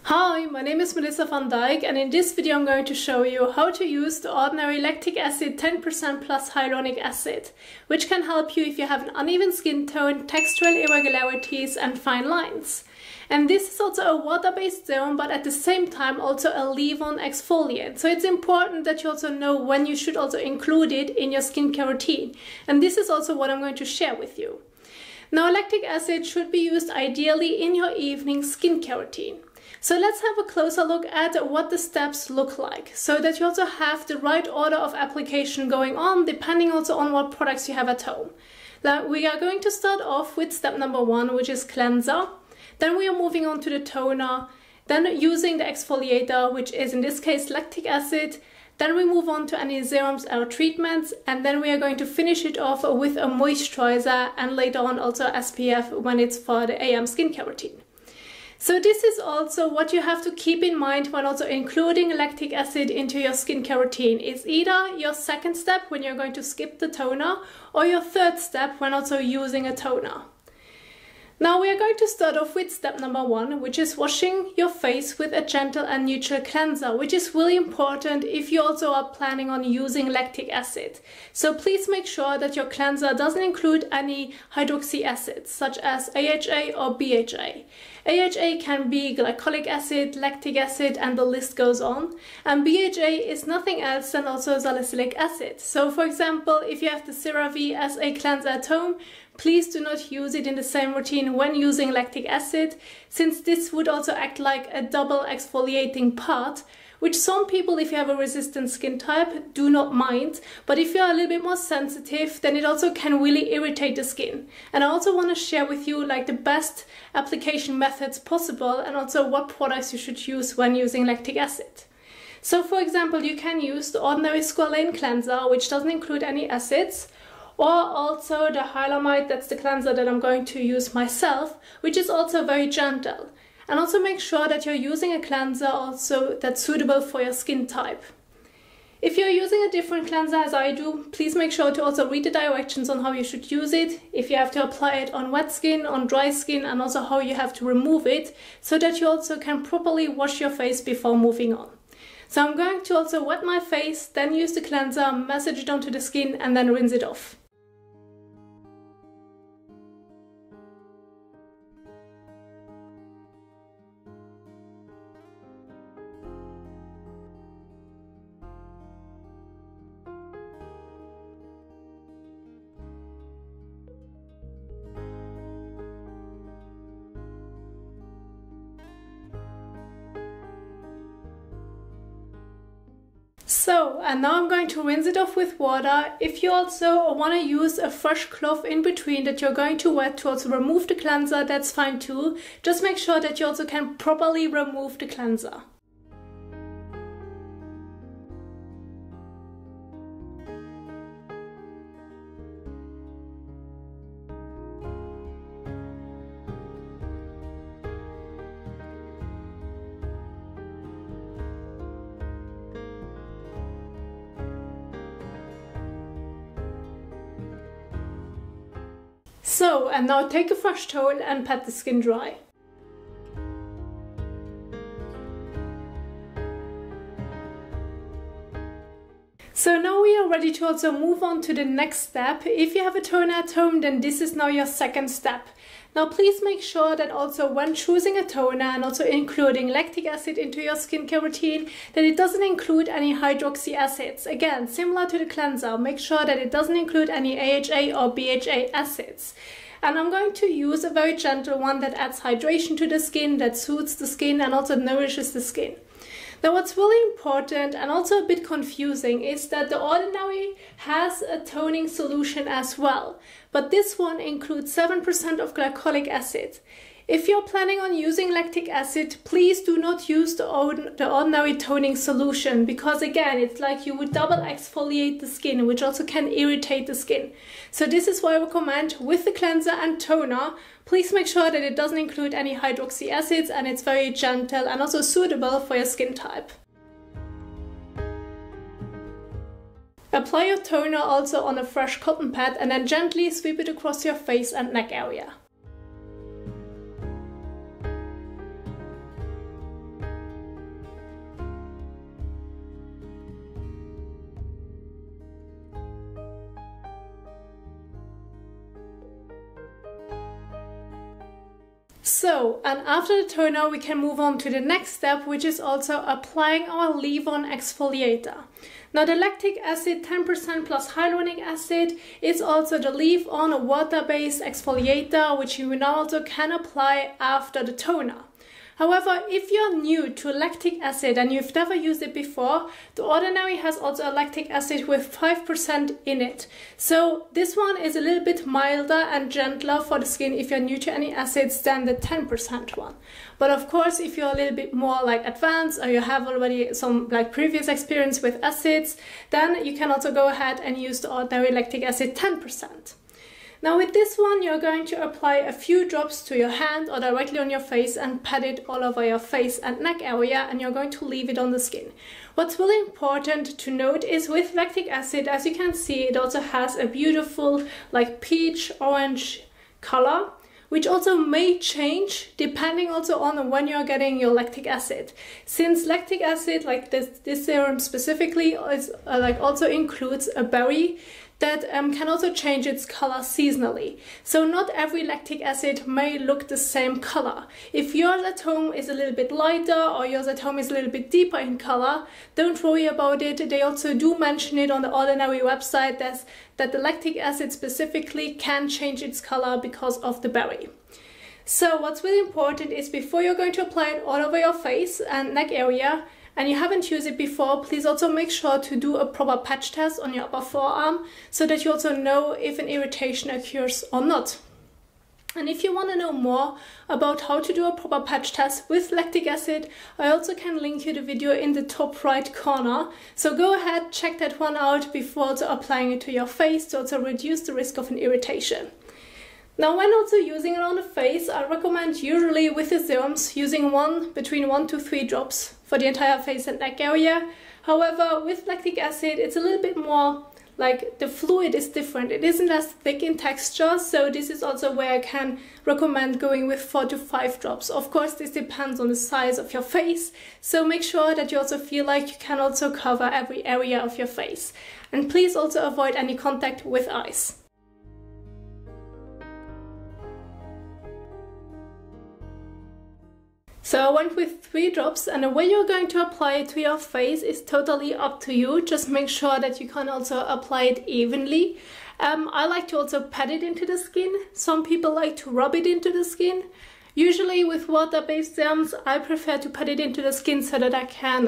Hi, my name is Melissa van Dijk, and in this video I'm going to show you how to use the Ordinary Lactic Acid 10% plus hyaluronic acid, which can help you if you have an uneven skin tone, textural irregularities and fine lines. And this is also a water-based serum, but at the same time also a leave-on exfoliant. So it's important that you also know when you should also include it in your skincare routine. And this is also what I'm going to share with you. Now, lactic acid should be used ideally in your evening skincare routine. So let's have a closer look at what the steps look like, so that you also have the right order of application going on, depending also on what products you have at home. Now, we are going to start off with step number 1, which is cleanser. Then we are moving on to the toner, then using the exfoliator, which is in this case lactic acid. Then we move on to any serums or treatments, and then we are going to finish it off with a moisturizer and later on also SPF when it's for the AM skincare routine. So this is also what you have to keep in mind when also including lactic acid into your skincare routine. It's either your second step when you're going to skip the toner, or your third step when also using a toner. Now we are going to start off with step number 1, which is washing your face with a gentle and neutral cleanser, which is really important if you also are planning on using lactic acid. So please make sure that your cleanser doesn't include any hydroxy acids, such as AHA or BHA. AHA can be glycolic acid, lactic acid, and the list goes on. And BHA is nothing else than also salicylic acid. So for example, if you have the CeraVe as a cleanser at home, please do not use it in the same routine when using lactic acid, since this would also act like a double exfoliating part, which some people, if you have a resistant skin type, do not mind. But if you're a little bit more sensitive, then it also can really irritate the skin. And I also want to share with you the best application methods possible, and also what products you should use when using lactic acid. So for example, you can use the Ordinary Squalane cleanser, which doesn't include any acids, or also the Hyaluronic, that's the cleanser that I'm going to use myself, which is also very gentle. And also make sure that you're using a cleanser also that's suitable for your skin type. If you're using a different cleanser as I do, please make sure to also read the directions on how you should use it, if you have to apply it on wet skin, on dry skin, and also how you have to remove it, so that you also can properly wash your face before moving on. So I'm going to also wet my face, then use the cleanser, massage it onto the skin, and then rinse it off. So, and now I'm going to rinse it off with water. If you also want to use a fresh cloth in between that you're going to wet to also remove the cleanser, that's fine too. Just make sure that you also can properly remove the cleanser. So, and now take a fresh towel and pat the skin dry. So now we are ready to also move on to the next step. If you have a toner at home, then this is now your second step. Now please make sure that also when choosing a toner and also including lactic acid into your skincare routine, that it doesn't include any hydroxy acids. Again, similar to the cleanser, make sure that it doesn't include any AHA or BHA acids. And I'm going to use a very gentle one that adds hydration to the skin, that soothes the skin and also nourishes the skin. Now what's really important and also a bit confusing is that the Ordinary has a toning solution as well, but this one includes 7% of glycolic acid. If you're planning on using lactic acid, please do not use the Ordinary toning solution, because again, it's like you would double exfoliate the skin, which also can irritate the skin. So this is why I recommend with the cleanser and toner, please make sure that it doesn't include any hydroxy acids and it's very gentle and also suitable for your skin type. Apply your toner also on a fresh cotton pad and then gently sweep it across your face and neck area. So, and after the toner, we can move on to the next step, which is also applying our leave-on exfoliator. Now, the lactic acid 10% plus hyaluronic acid is also the leave-on water-based exfoliator, which you now also can apply after the toner. However, if you're new to lactic acid and you've never used it before, the Ordinary has also a lactic acid with 5% in it. So this one is a little bit milder and gentler for the skin if you're new to any acids than the 10% one. But of course, if you're a little bit more like advanced or you have already some like previous experience with acids, then you can also go ahead and use the Ordinary Lactic Acid 10%. Now with this one, you're going to apply a few drops to your hand or directly on your face and pat it all over your face and neck area, and you're going to leave it on the skin. What's really important to note is with lactic acid, as you can see, it also has a beautiful like peach orange color, which also may change depending also on when you're getting your lactic acid. Since lactic acid, like this serum specifically, is like also includes a berry that can also change its color seasonally. So not every lactic acid may look the same color. If yours at home is a little bit lighter or yours at home is a little bit deeper in color, don't worry about it. They also do mention it on the Ordinary website that the lactic acid specifically can change its color because of the berry. So what's really important is before you're going to apply it all over your face and neck area, and you haven't used it before, please also make sure to do a proper patch test on your upper forearm so that you also know if an irritation occurs or not. And if you want to know more about how to do a proper patch test with lactic acid, I also can link you the video in the top right corner. So go ahead, check that one out before also applying it to your face to also reduce the risk of an irritation. Now, when also using it on the face, I recommend usually with the serums using between 1 to 3 drops for the entire face and neck area. However, with lactic acid, it's a little bit more like the fluid is different. It isn't as thick in texture, so this is also where I can recommend going with 4 to 5 drops. Of course, this depends on the size of your face, so make sure that you also feel like you can also cover every area of your face. And please also avoid any contact with eyes. So I went with 3 drops, and the way you're going to apply it to your face is totally up to you. Just make sure that you can also apply it evenly. I like to also pat it into the skin. Some people like to rub it into the skin. Usually with water-based serums, I prefer to pat it into the skin so that I can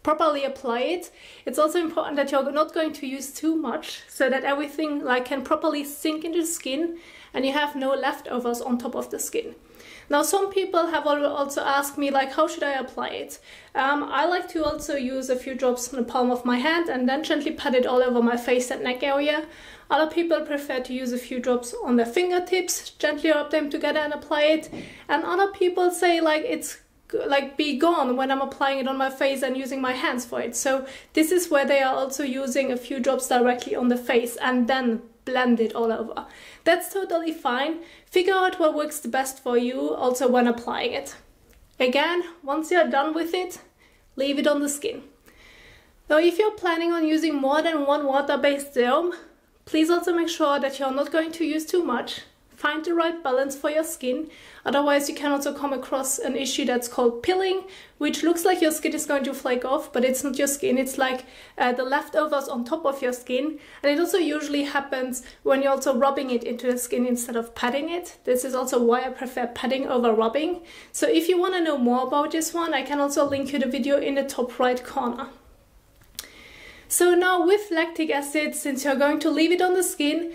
properly apply it. It's also important that you're not going to use too much so that everything can properly sink into the skin and you have no leftovers on top of the skin. Now, some people have also asked me how should I apply it? I like to also use a few drops in the palm of my hand and then gently pat it all over my face and neck area. Other people prefer to use a few drops on their fingertips, gently rub them together and apply it. And other people say it's be gone when I'm applying it on my face and using my hands for it. So this is where they are also using a few drops directly on the face and then blend it all over. That's totally fine. Figure out what works the best for you also when applying it. Again, once you're done with it, leave it on the skin. Now, if you're planning on using more than one water-based serum, please also make sure that you're not going to use too much. Find the right balance for your skin, otherwise you can also come across an issue that's called pilling, which looks like your skin is going to flake off, but it's not your skin, it's like the leftovers on top of your skin. And it also usually happens when you're also rubbing it into the skin instead of patting it. This is also why I prefer patting over rubbing. So if you want to know more about this one, I can also link you the video in the top right corner. So now with lactic acid, since you're going to leave it on the skin,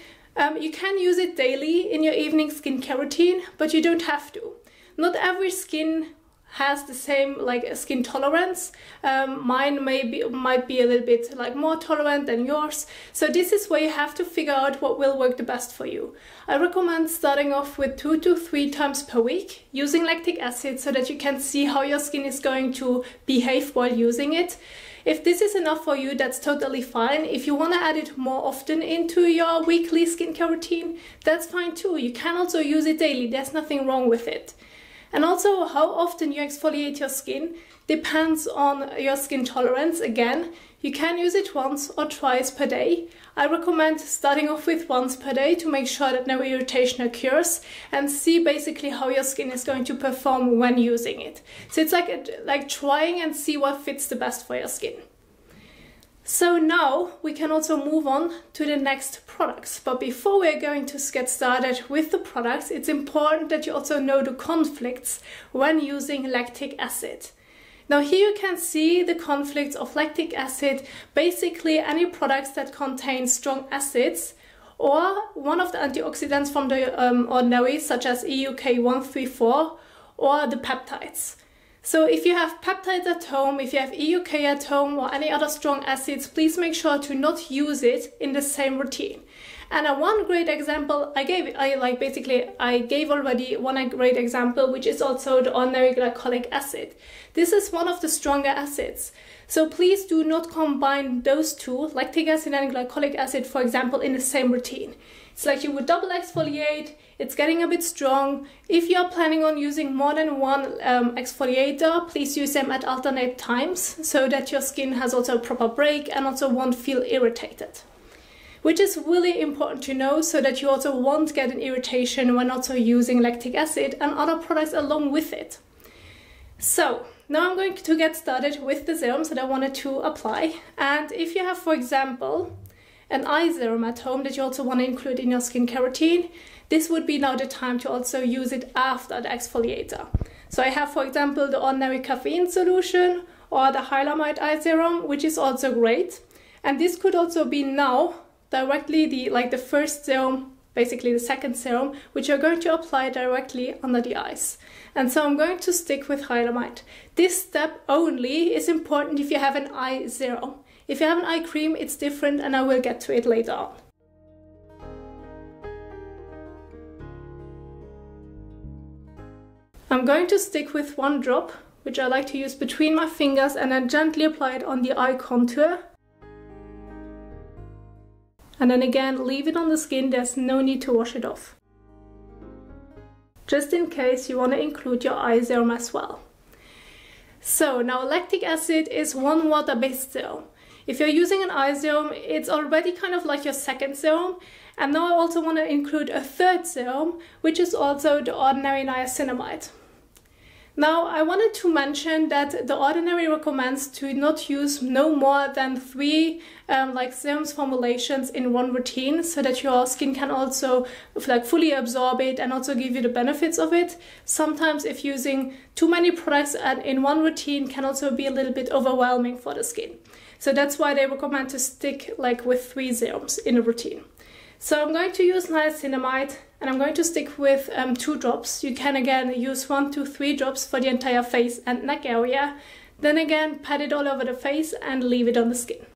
you can use it daily in your evening skincare routine, but you don't have to. Not every skin has the same skin tolerance. Mine might be a little bit more tolerant than yours. So this is where you have to figure out what will work the best for you. I recommend starting off with 2 to 3 times per week using lactic acid so that you can see how your skin is going to behave while using it. If this is enough for you, that's totally fine. If you want to add it more often into your weekly skincare routine, that's fine too. You can also use it daily. There's nothing wrong with it. And also how often you exfoliate your skin depends on your skin tolerance. Again, you can use it once or twice per day. I recommend starting off with once per day to make sure that no irritation occurs, and see basically how your skin is going to perform when using it. So it's like trying and see what fits the best for your skin. So now we can also move on to the next products. But before we're going to get started with the products, it's important that you also know the conflicts when using lactic acid. Now here you can see the conflicts of lactic acid, basically any products that contain strong acids or one of the antioxidants from the Ordinary, such as EUK134 or the peptides. So if you have peptides at home, if you have EUK at home or any other strong acids, please make sure to not use it in the same routine. And one great example I gave already one great example, which is also the ordinary glycolic acid. This is one of the stronger acids. So please do not combine those two, lactic acid and glycolic acid, for example, in the same routine. It's like you would double exfoliate, it's getting a bit strong. If you're planning on using more than one exfoliator, please use them at alternate times so that your skin has also a proper break and also won't feel irritated. Which is really important to know, so that you also won't get an irritation when also using lactic acid and other products along with it. So now I'm going to get started with the serums that I wanted to apply. And if you have, for example, an eye serum at home that you also want to include in your skincare routine, this would be now the time to also use it after the exfoliator. So I have, for example, the Ordinary Caffeine Solution or the Niacinamide eye serum, which is also great. And this could also be now directly the first serum, basically the second serum, which you're going to apply directly under the eyes. And so I'm going to stick with Niacinamide. This step only is important if you have an eye serum. If you have an eye cream, it's different, and I will get to it later on. I'm going to stick with one drop, which I like to use between my fingers, and then gently apply it on the eye contour. And then again, leave it on the skin, there's no need to wash it off. Just in case you want to include your eye serum as well. So now lactic acid is one water-based serum. If you're using an eye serum, it's already kind of like your second serum. And now I also want to include a third serum, which is also the Ordinary Niacinamide. Now, I wanted to mention that the Ordinary recommends to not use no more than 3 serums formulations in one routine, so that your skin can also fully absorb it and also give you the benefits of it. Sometimes if using too many products in one routine can also be a little bit overwhelming for the skin. So that's why they recommend to stick with 3 serums in a routine. So I'm going to use niacinamide, and I'm going to stick with 2 drops. You can again use 1 to 3 drops for the entire face and neck area. Then again, pat it all over the face and leave it on the skin.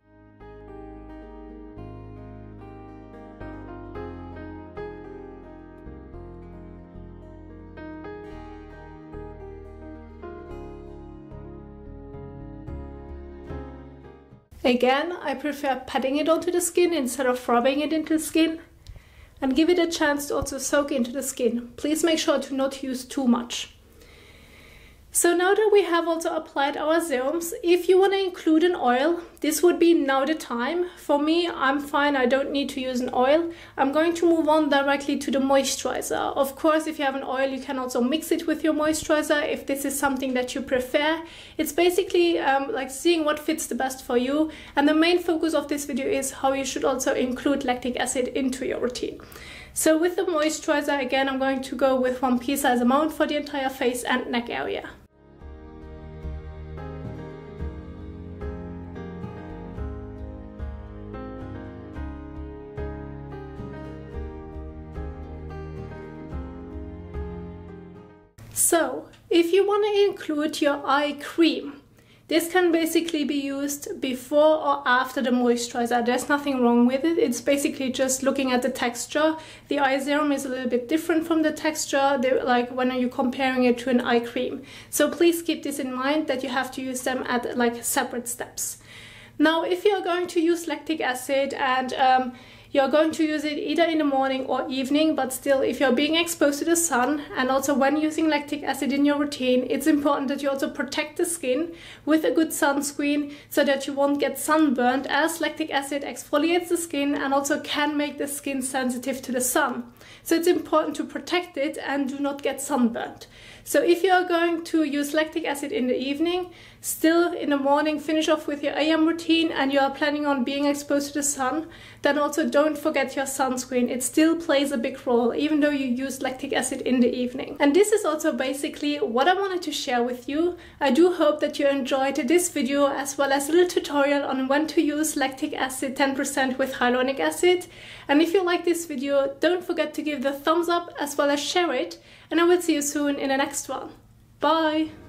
Again, I prefer patting it onto the skin instead of rubbing it into the skin, and give it a chance to also soak into the skin. Please make sure to not use too much. So now that we have also applied our serums, if you want to include an oil, this would be now the time. For me, I'm fine, I don't need to use an oil. I'm going to move on directly to the moisturizer. Of course, if you have an oil, you can also mix it with your moisturizer if this is something that you prefer. It's basically seeing what fits the best for you. And the main focus of this video is how you should also include lactic acid into your routine. So with the moisturizer, again, I'm going to go with 1 pea-size amount for the entire face and neck area. So, if you want to include your eye cream, this can basically be used before or after the moisturizer. There's nothing wrong with it. It's basically just looking at the texture. The eye serum is a little bit different from the texture, when you're comparing it to an eye cream. So please keep this in mind, that you have to use them at separate steps. Now, if you're going to use lactic acid and you're going to use it either in the morning or evening, but still, if you're being exposed to the sun, and also when using lactic acid in your routine, it's important that you also protect the skin with a good sunscreen so that you won't get sunburned, as lactic acid exfoliates the skin and also can make the skin sensitive to the sun. So it's important to protect it and do not get sunburned. So if you are going to use lactic acid in the evening, still in the morning finish off with your AM routine and you are planning on being exposed to the sun, then also don't forget your sunscreen. It still plays a big role even though you use lactic acid in the evening. And this is also basically what I wanted to share with you. I do hope that you enjoyed this video as well as a little tutorial on when to use lactic acid 10% with hyaluronic acid. And if you like this video, don't forget to give the thumbs up as well as share it, and I will see you soon in the next one. Bye!